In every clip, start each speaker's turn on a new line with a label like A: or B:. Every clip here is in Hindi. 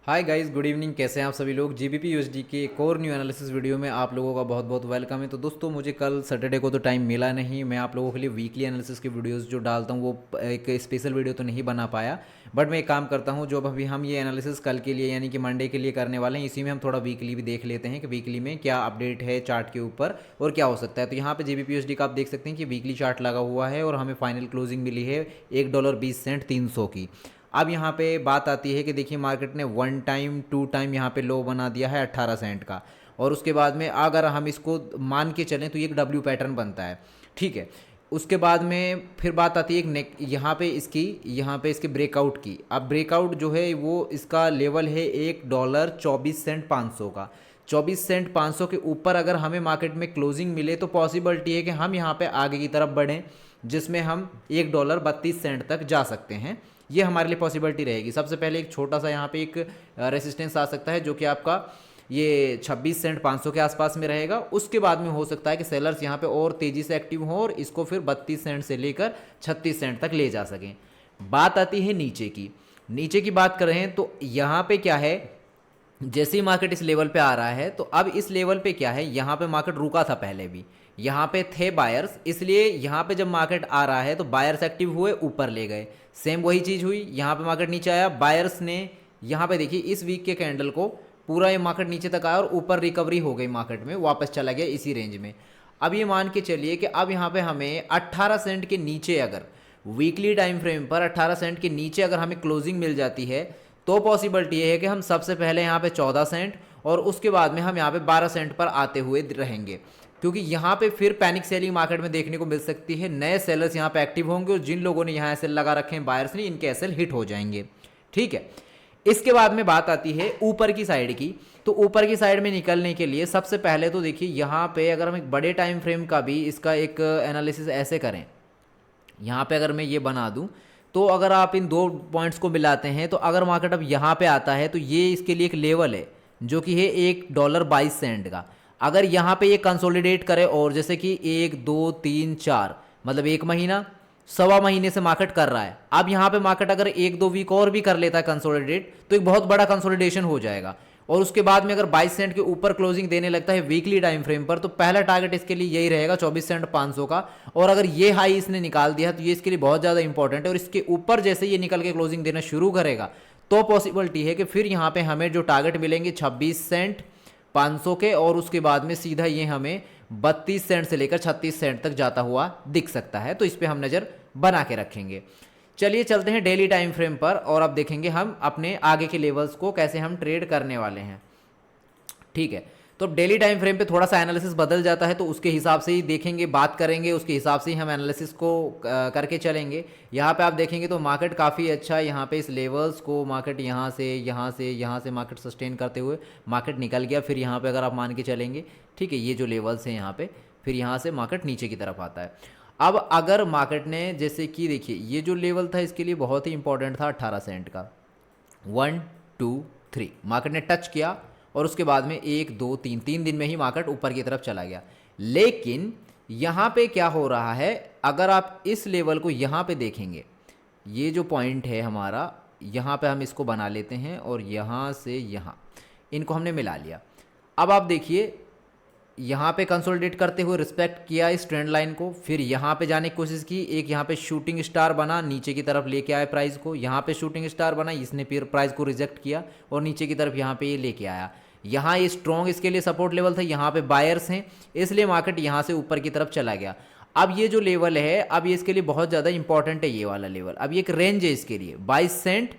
A: Hi guys, good evening. कैसे हैं आप सभी लोग। जीबीपी यूएसडी के एक और न्यू एनालिसिस वीडियो में आप लोगों का बहुत बहुत वेलकम है। तो दोस्तों, मुझे कल सैटरडे को तो टाइम मिला नहीं। मैं आप लोगों के लिए वीकली एनालिसिस की वीडियोस जो डालता हूँ वो एक स्पेशल वीडियो तो नहीं बना पाया। बट मैं एक काम करता हूँ, जो अभी हम ये एनालिसिस कल के लिए यानी कि मंडे के लिए करने वाले हैं, इसी में हम थोड़ा वीकली भी देख लेते हैं कि वीकली में क्या अपडेट है चार्ट के ऊपर और क्या हो सकता है। तो यहाँ पे जीबीपी यूएसडी का आप देख सकते हैं कि वीकली चार्ट लगा हुआ है और हमें फाइनल क्लोजिंग मिली है $1.20 300 की। अब यहाँ पे बात आती है कि देखिए, मार्केट ने 1 टाइम 2 टाइम यहाँ पे लो बना दिया है 18 सेंट का। और उसके बाद में अगर हम इसको मान के चलें तो ये एक डब्ल्यू पैटर्न बनता है, ठीक है। उसके बाद में फिर बात आती है एक नेक यहाँ पे इसके ब्रेकआउट की। अब ब्रेकआउट जो है वो इसका लेवल है $1.24 का। 24 सेंट 500 के ऊपर अगर हमें मार्केट में क्लोजिंग मिले तो पॉसिबिलिटी है कि हम यहाँ पे आगे की तरफ बढ़ें, जिसमें हम $1.32 तक जा सकते हैं। ये हमारे लिए पॉसिबिलिटी रहेगी। सबसे पहले एक छोटा सा यहाँ पे एक रेसिस्टेंस आ सकता है, जो कि आपका ये 26 सेंट 500 के आसपास में रहेगा। उसके बाद में हो सकता है कि सेलर्स यहाँ पे और तेज़ी से एक्टिव हों और इसको फिर 32 सेंट से लेकर 36 सेंट तक ले जा सकें। बात आती है नीचे की बात करें तो यहाँ पे क्या है, जैसे ही मार्केट इस लेवल पे आ रहा है तो अब इस लेवल पे क्या है, यहाँ पे मार्केट रुका था पहले भी, यहाँ पे थे बायर्स, इसलिए यहाँ पे जब मार्केट आ रहा है तो बायर्स एक्टिव हुए, ऊपर ले गए। सेम वही चीज़ हुई, यहाँ पे मार्केट नीचे आया, बायर्स ने यहाँ पे देखिए इस वीक के कैंडल को पूरा ये मार्केट नीचे तक आया और ऊपर रिकवरी हो गई, मार्केट में वापस चला गया इसी रेंज में। अब ये मान के चलिए कि अब यहाँ पे हमें 18 सेंट के नीचे, अगर वीकली टाइम फ्रेम पर 18 सेंट के नीचे अगर हमें क्लोजिंग मिल जाती है तो पॉसिबिलिटी ये है कि हम सबसे पहले यहाँ पे 14 सेंट और उसके बाद में हम यहाँ पे 12 सेंट पर आते हुए रहेंगे, क्योंकि यहाँ पे फिर पैनिक सेलिंग मार्केट में देखने को मिल सकती है। नए सेलर्स यहाँ पे एक्टिव होंगे और जिन लोगों ने यहाँ एसएल लगा रखे हैं बायर्स ने, इनके एसएल हिट हो जाएंगे, ठीक है। इसके बाद में बात आती है ऊपर की साइड की। तो ऊपर की साइड में निकलने के लिए सबसे पहले तो देखिए, यहाँ पे अगर हम एक बड़े टाइम फ्रेम का भी इसका एक एनालिसिस ऐसे करें, यहाँ पे अगर मैं ये बना दूँ तो अगर आप इन दो पॉइंट्स को मिलाते हैं तो अगर मार्केट अब यहाँ पे आता है तो ये इसके लिए एक लेवल है जो कि है $1.22 का। अगर यहाँ पे ये कंसोलिडेट करे और जैसे कि 1 2 3 4 मतलब एक महीना, सवा महीने से मार्केट कर रहा है, अब यहाँ पे मार्केट अगर 1-2 वीक और भी कर लेता है कंसोलिडेट तो एक बहुत बड़ा कंसोलिडेशन हो जाएगा। और उसके बाद में अगर 22 सेंट के ऊपर क्लोजिंग देने लगता है वीकली टाइम फ्रेम पर तो पहला टारगेट इसके लिए यही रहेगा 24 सेंट 500 का। और अगर ये हाई इसने निकाल दिया तो ये इसके लिए बहुत ज़्यादा इंपॉर्टेंट है। और इसके ऊपर जैसे ये निकल के क्लोजिंग देना शुरू करेगा तो पॉसिबिलिटी है कि फिर यहाँ पे हमें जो टारगेट मिलेंगे 26 सेंट 500 के, और उसके बाद में सीधा ये हमें 32 सेंट से लेकर 36 सेंट तक जाता हुआ दिख सकता है। तो इस पर हम नज़र बना के रखेंगे। चलिए चलते हैं डेली टाइम फ्रेम पर और अब देखेंगे हम अपने आगे के लेवल्स को कैसे हम ट्रेड करने वाले हैं, ठीक है। तो डेली टाइम फ्रेम पे थोड़ा सा एनालिसिस बदल जाता है, तो उसके हिसाब से ही देखेंगे, बात करेंगे, उसके हिसाब से ही हम एनालिसिस को करके चलेंगे। यहाँ पे आप देखेंगे तो मार्केट काफ़ी अच्छा, यहाँ पे इस लेवल्स को मार्केट यहाँ से मार्केट सस्टेन करते हुए मार्केट निकल गया। फिर यहाँ पे अगर आप मान के चलेंगे, ठीक है, ये जो लेवल्स हैं यहाँ पे, फिर यहाँ से मार्केट नीचे की तरफ आता है। अब अगर मार्केट ने जैसे कि देखिए ये जो लेवल था इसके लिए बहुत ही इंपॉर्टेंट था 18 सेंट का, 1 2 3 मार्केट ने टच किया और उसके बाद में 1 2 3 दिन में ही मार्केट ऊपर की तरफ चला गया। लेकिन यहाँ पे क्या हो रहा है, अगर आप इस लेवल को यहाँ पे देखेंगे, ये जो पॉइंट है हमारा, यहाँ पे हम इसको बना लेते हैं और यहाँ से यहाँ इनको हमने मिला लिया। अब आप देखिए यहाँ पे कंसोलिडेट करते हुए रिस्पेक्ट किया इस ट्रेंड लाइन को, फिर यहाँ पे जाने की कोशिश की, एक यहाँ पे शूटिंग स्टार बना, नीचे की तरफ लेके आया प्राइस को, यहाँ पे शूटिंग स्टार बना, इसने फिर प्राइस को रिजेक्ट किया और नीचे की तरफ यहाँ पे ये लेके आया। यहाँ ये स्ट्रॉन्ग इसके लिए सपोर्ट लेवल था, यहाँ पे बायर्स हैं, इसलिए मार्केट यहाँ से ऊपर की तरफ चला गया। अब ये जो लेवल है, अब ये इसके लिए बहुत ज़्यादा इंपॉर्टेंट है, ये वाला लेवल। अब ये एक रेंज है इसके लिए 22 सेंट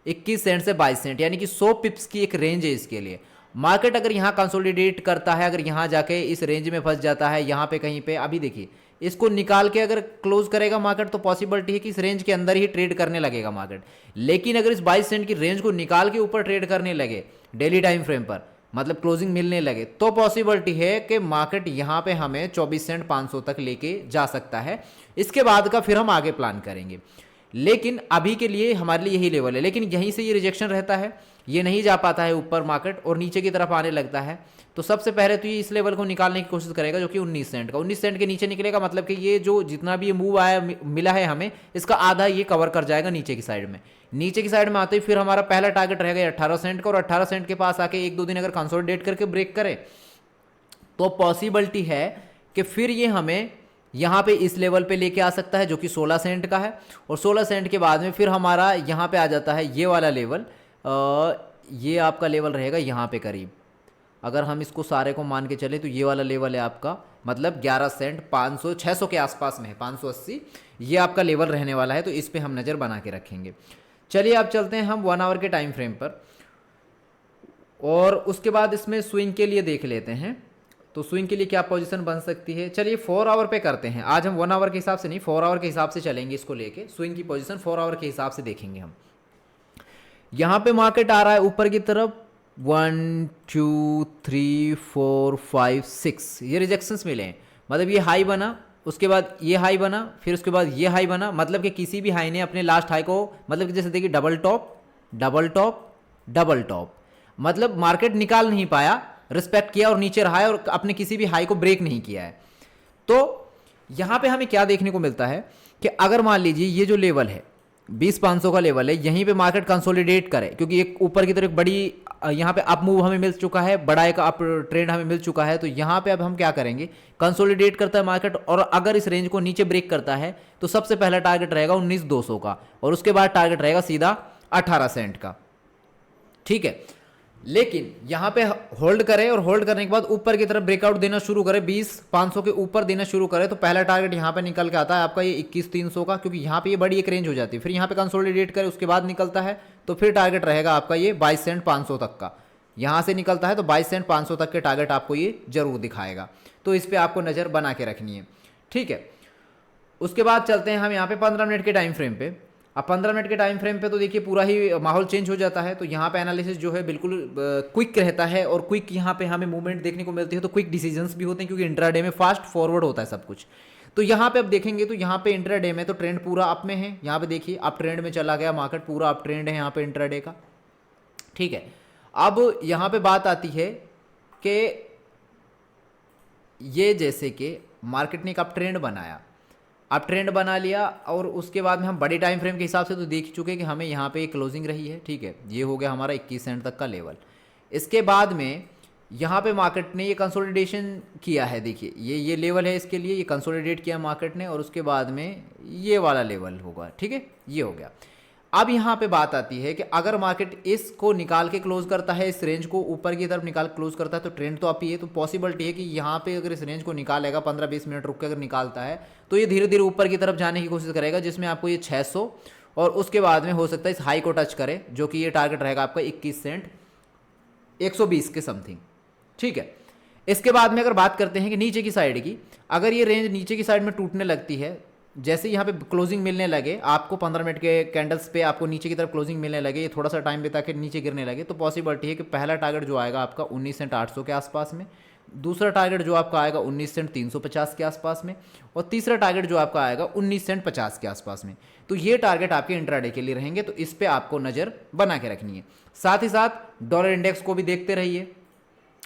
A: 21 सेंट से 22 सेंट, यानी कि 100 पिप्स की एक रेंज है इसके लिए। मार्केट अगर यहाँ कंसोलिडेट करता है, अगर यहाँ जाके इस रेंज में फंस जाता है, यहाँ पे कहीं पे, अभी देखिए इसको निकाल के अगर क्लोज करेगा मार्केट तो पॉसिबिलिटी है कि इस रेंज के अंदर ही ट्रेड करने लगेगा मार्केट। लेकिन अगर इस 22 सेंट की रेंज को निकाल के ऊपर ट्रेड करने लगे डेली टाइम फ्रेम पर, मतलब क्लोजिंग मिलने लगे, तो पॉसिबिलिटी है कि मार्केट यहाँ पे हमें 24 सेंट 500 तक लेके जा सकता है। इसके बाद का फिर हम आगे प्लान करेंगे, लेकिन अभी के लिए हमारे लिए यही लेवल है। लेकिन यहीं से ये रिजेक्शन रहता है, ये नहीं जा पाता है ऊपर मार्केट और नीचे की तरफ आने लगता है, तो सबसे पहले तो ये इस लेवल को निकालने की कोशिश करेगा जो कि 19 सेंट का, 19 सेंट के नीचे निकलेगा मतलब कि ये जो जितना भी ये मूव आया मिला है हमें, इसका आधा ये कवर कर जाएगा नीचे की साइड में। नीचे की साइड में आते ही फिर हमारा पहला टारगेट रहेगा 18 सेंट का, और 18 सेंट के पास आके 1-2 दिन अगर कंसोलिडेट करके ब्रेक करे तो पॉसिबिलिटी है कि फिर ये हमें यहाँ पे इस लेवल पे लेके आ सकता है जो कि 16 सेंट का है, और 16 सेंट के बाद में फिर हमारा यहाँ पे आ जाता है ये वाला लेवल, ये आपका लेवल रहेगा यहाँ पे करीब। अगर हम इसको सारे को मान के चले तो ये वाला लेवल है आपका, मतलब 11 सेंट 500 600 के आसपास में है, 580 ये आपका लेवल रहने वाला है। तो इस पे हम नज़र बना के रखेंगे। चलिए अब चलते हैं हम 1 आवर के टाइम फ्रेम पर, और उसके बाद इसमें स्विंग के लिए देख लेते हैं। तो स्विंग के लिए क्या पोजीशन बन सकती है, चलिए 4 आवर पे करते हैं। आज हम 1 आवर के हिसाब से नहीं, 4 आवर के हिसाब से चलेंगे इसको लेके। स्विंग की पोजीशन 4 आवर के हिसाब से देखेंगे हम। यहाँ पे मार्केट आ रहा है ऊपर की तरफ, 1 2 3 4 5 6 ये रिजेक्शंस मिले हैं, मतलब ये हाई बना, उसके बाद ये हाई बना, फिर उसके बाद ये हाई बना, मतलब कि किसी भी हाई ने अपने लास्ट हाई को, मतलब कि जैसे देखिए double top double top double top, मतलब मार्केट निकाल नहीं पाया, रिस्पेक्ट किया और नीचे रहा है और अपने किसी भी हाई को ब्रेक नहीं किया है। तो यहाँ पे हमें क्या देखने को मिलता है कि अगर मान लीजिए ये जो लेवल है 20,500 का लेवल है, यहीं पे मार्केट कंसोलिडेट करे, क्योंकि एक ऊपर की तरफ बड़ी यहाँ पे अप मूव हमें मिल चुका है, बड़ा एक अप ट्रेंड हमें मिल चुका है। तो यहाँ पे अब हम क्या करेंगे, कंसोलिडेट करता है मार्केट, और अगर इस रेंज को नीचे ब्रेक करता है तो सबसे पहला टारगेट रहेगा 19,200 का, और उसके बाद टारगेट रहेगा सीधा 18 सेंट का, ठीक है। लेकिन यहाँ पे होल्ड करे, और होल्ड करने के बाद ऊपर की तरफ ब्रेकआउट देना शुरू करे, 20,500 के ऊपर देना शुरू करे, तो पहला टारगेट यहाँ पे निकल के आता है आपका ये 21,300 का, क्योंकि यहाँ पे ये बड़ी एक रेंज हो जाती है। फिर यहाँ पे कंसोलिडेट करे, उसके बाद निकलता है तो फिर टारगेट रहेगा आपका ये 22 सेंट 500 तक का। यहाँ से निकलता है तो 22 सेंट 500 तक के टारगेट आपको ये जरूर दिखाएगा। तो इस पर आपको नज़र बना के रखनी है, ठीक है। उसके बाद चलते हैं हम यहाँ पे 15 मिनट के टाइम फ्रेम पे। अब 15 मिनट के टाइम फ्रेम पे तो देखिए पूरा ही माहौल चेंज हो जाता है। तो यहाँ पे एनालिसिस जो है बिल्कुल क्विक रहता है, और क्विक यहाँ पे हमें मूवमेंट देखने को मिलती है, तो क्विक डिसीजंस भी होते हैं, क्योंकि इंट्राडे में फास्ट फॉरवर्ड होता है सब कुछ। तो यहाँ पे अब देखेंगे तो यहाँ पे इंट्राडे में तो ट्रेंड पूरा अप में है, यहाँ पे देखिए अप ट्रेंड में चला गया मार्केट, पूरा अप ट्रेंड है यहाँ पे इंट्राडे का, ठीक है। अब यहाँ पे बात आती है कि ये जैसे कि मार्केट ने एक अप ट्रेंड बनाया, अब ट्रेंड बना लिया, और उसके बाद में हम बड़े टाइम फ्रेम के हिसाब से तो देख चुके कि हमें यहाँ पे एक क्लोजिंग रही है, ठीक है। ये हो गया हमारा 21 सेंट तक का लेवल। इसके बाद में यहाँ पे मार्केट ने ये कंसोलिडेशन किया है, देखिए ये लेवल है, इसके लिए ये कंसोलिडेट किया मार्केट ने, और उसके बाद में ये वाला लेवल होगा, ठीक है, ये हो गया। अब यहाँ पे बात आती है कि अगर मार्केट इसको निकाल के क्लोज करता है, इस रेंज को ऊपर की तरफ निकाल क्लोज करता है, तो ट्रेंड तो अप ही है, तो पॉसिबिलिटी है कि यहाँ पे अगर इस रेंज को निकालेगा 15-20 मिनट रुक के अगर निकालता है तो ये धीरे धीरे ऊपर की तरफ जाने की कोशिश करेगा, जिसमें आपको ये 600, और उसके बाद में हो सकता है इस हाई को टच करे, जो कि ये टारगेट रहेगा आपका 21 सेंट 120 के समथिंग, ठीक है। इसके बाद में अगर बात करते हैं कि नीचे की साइड की, अगर ये रेंज नीचे की साइड में टूटने लगती है, जैसे यहाँ पे क्लोजिंग मिलने लगे आपको 15 मिनट के कैंडल्स पे आपको नीचे की तरफ क्लोजिंग मिलने लगे, ये थोड़ा सा टाइम बिता के नीचे गिरने लगे, तो पॉसिबिलिटी है कि पहला टारगेट जो आएगा आपका 19 सेंट 800 के आसपास में, दूसरा टारगेट जो आपका आएगा 19 सेंट 350 के आसपास में, और तीसरा टारगेट जो आपका आएगा 19 सेंट 50 के आसपास में। तो ये टारगेट आपके इंट्राडे के लिए रहेंगे, तो इस पर आपको नज़र बना के रखनी है। साथ ही साथ डॉलर इंडेक्स को भी देखते रहिए,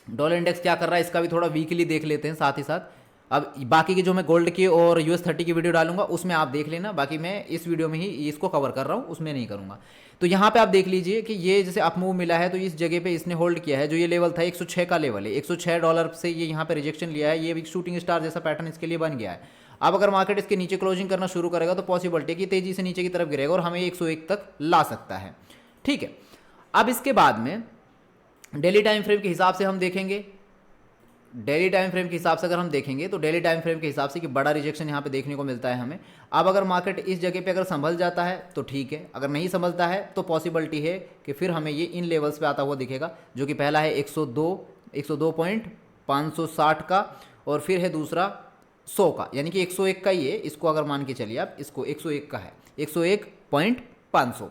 A: डॉलर इंडेक्स क्या कर रहा है इसका भी थोड़ा वीकली देख लेते हैं साथ ही साथ। अब बाकी की जो मैं गोल्ड की और US30 की वीडियो डालूंगा उसमें आप देख लेना, बाकी मैं इस वीडियो में ही इसको कवर कर रहा हूँ, उसमें नहीं करूँगा। तो यहाँ पे आप देख लीजिए कि ये जैसे अप मूव मिला है, तो इस जगह पे इसने होल्ड किया है, जो ये लेवल था 106 का लेवल है, $106 से ये यहाँ पे रिजेक्शन लिया है, ये एक शूटिंग स्टार जैसा पैटर्न इसके लिए बन गया है। अब अगर मार्केट इसके नीचे क्लोजिंग करना शुरू करेगा तो पॉसिबिलिटी है कि तेजी से नीचे की तरफ गिरेगा और हमें 101 तक ला सकता है, ठीक है। अब इसके बाद में डेली टाइम फ्रेम के हिसाब से हम देखेंगे, डेली टाइम फ्रेम के हिसाब से अगर हम देखेंगे तो डेली टाइम फ्रेम के हिसाब से कि बड़ा रिजेक्शन यहाँ पे देखने को मिलता है हमें। अब अगर मार्केट इस जगह पे अगर संभल जाता है तो ठीक है, अगर नहीं संभलता है तो पॉसिबिलिटी है कि फिर हमें ये इन लेवल्स पे आता हुआ दिखेगा, जो कि पहला है 102.560 का, और फिर है दूसरा 100 का, यानी कि 101 का ही है, इसको अगर मान के चलिए आप, इसको 101 का है, 101.500,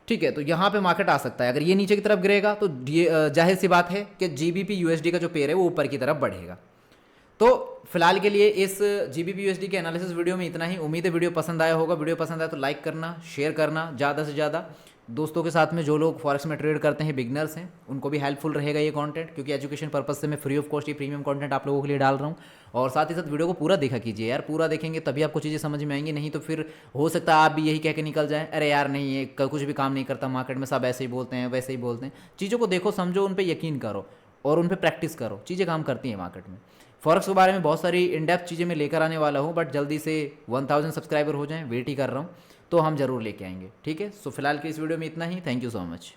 A: ठीक है। तो यहाँ पे मार्केट आ सकता है, अगर ये नीचे की तरफ गिरेगा तो जाहिर सी बात है कि GBP USD का जो पेयर है वो ऊपर की तरफ बढ़ेगा। तो फिलहाल के लिए इस GBP USD के एनालिसिस वीडियो में इतना ही। उम्मीद है वीडियो पसंद आया होगा। वीडियो पसंद आया तो लाइक करना, शेयर करना ज़्यादा से ज़्यादा, दोस्तों के साथ में जो लोग फॉरेक्स में ट्रेड करते हैं, बिगनर्स हैं, उनको भी हेल्पफुल रहेगा ये कंटेंट, क्योंकि एजुकेशन पर्पस से मैं फ्री ऑफ कॉस्ट ये प्रीमियम कंटेंट आप लोगों के लिए डाल रहा हूँ। और साथ ही साथ वीडियो को पूरा देखा कीजिए यार, पूरा देखेंगे तभी आपको चीज़ें समझ में आएंगी, नहीं तो फिर हो सकता है आप भी यही कह के निकल जाए, अरे यार नहीं ये कुछ भी काम नहीं करता मार्केट में, सब ऐसे ही बोलते हैं वैसे ही बोलते हैं। चीज़ों को देखो, समझो, उन पर यकीन करो और उन पर प्रैक्टिस करो, चीज़ें काम करती हैं मार्केट में। फॉरेक्स के बारे में बहुत सारी इन डेप्थ चीज़ें मैं लेकर आने वाला हूँ, बट जल्दी से 1000 सब्सक्राइबर हो जाएं, वेट ही कर रहा हूँ, तो हम जरूर लेके आएंगे। ठीक है, सो फिलहाल के इस वीडियो में इतना ही। Thank you so much.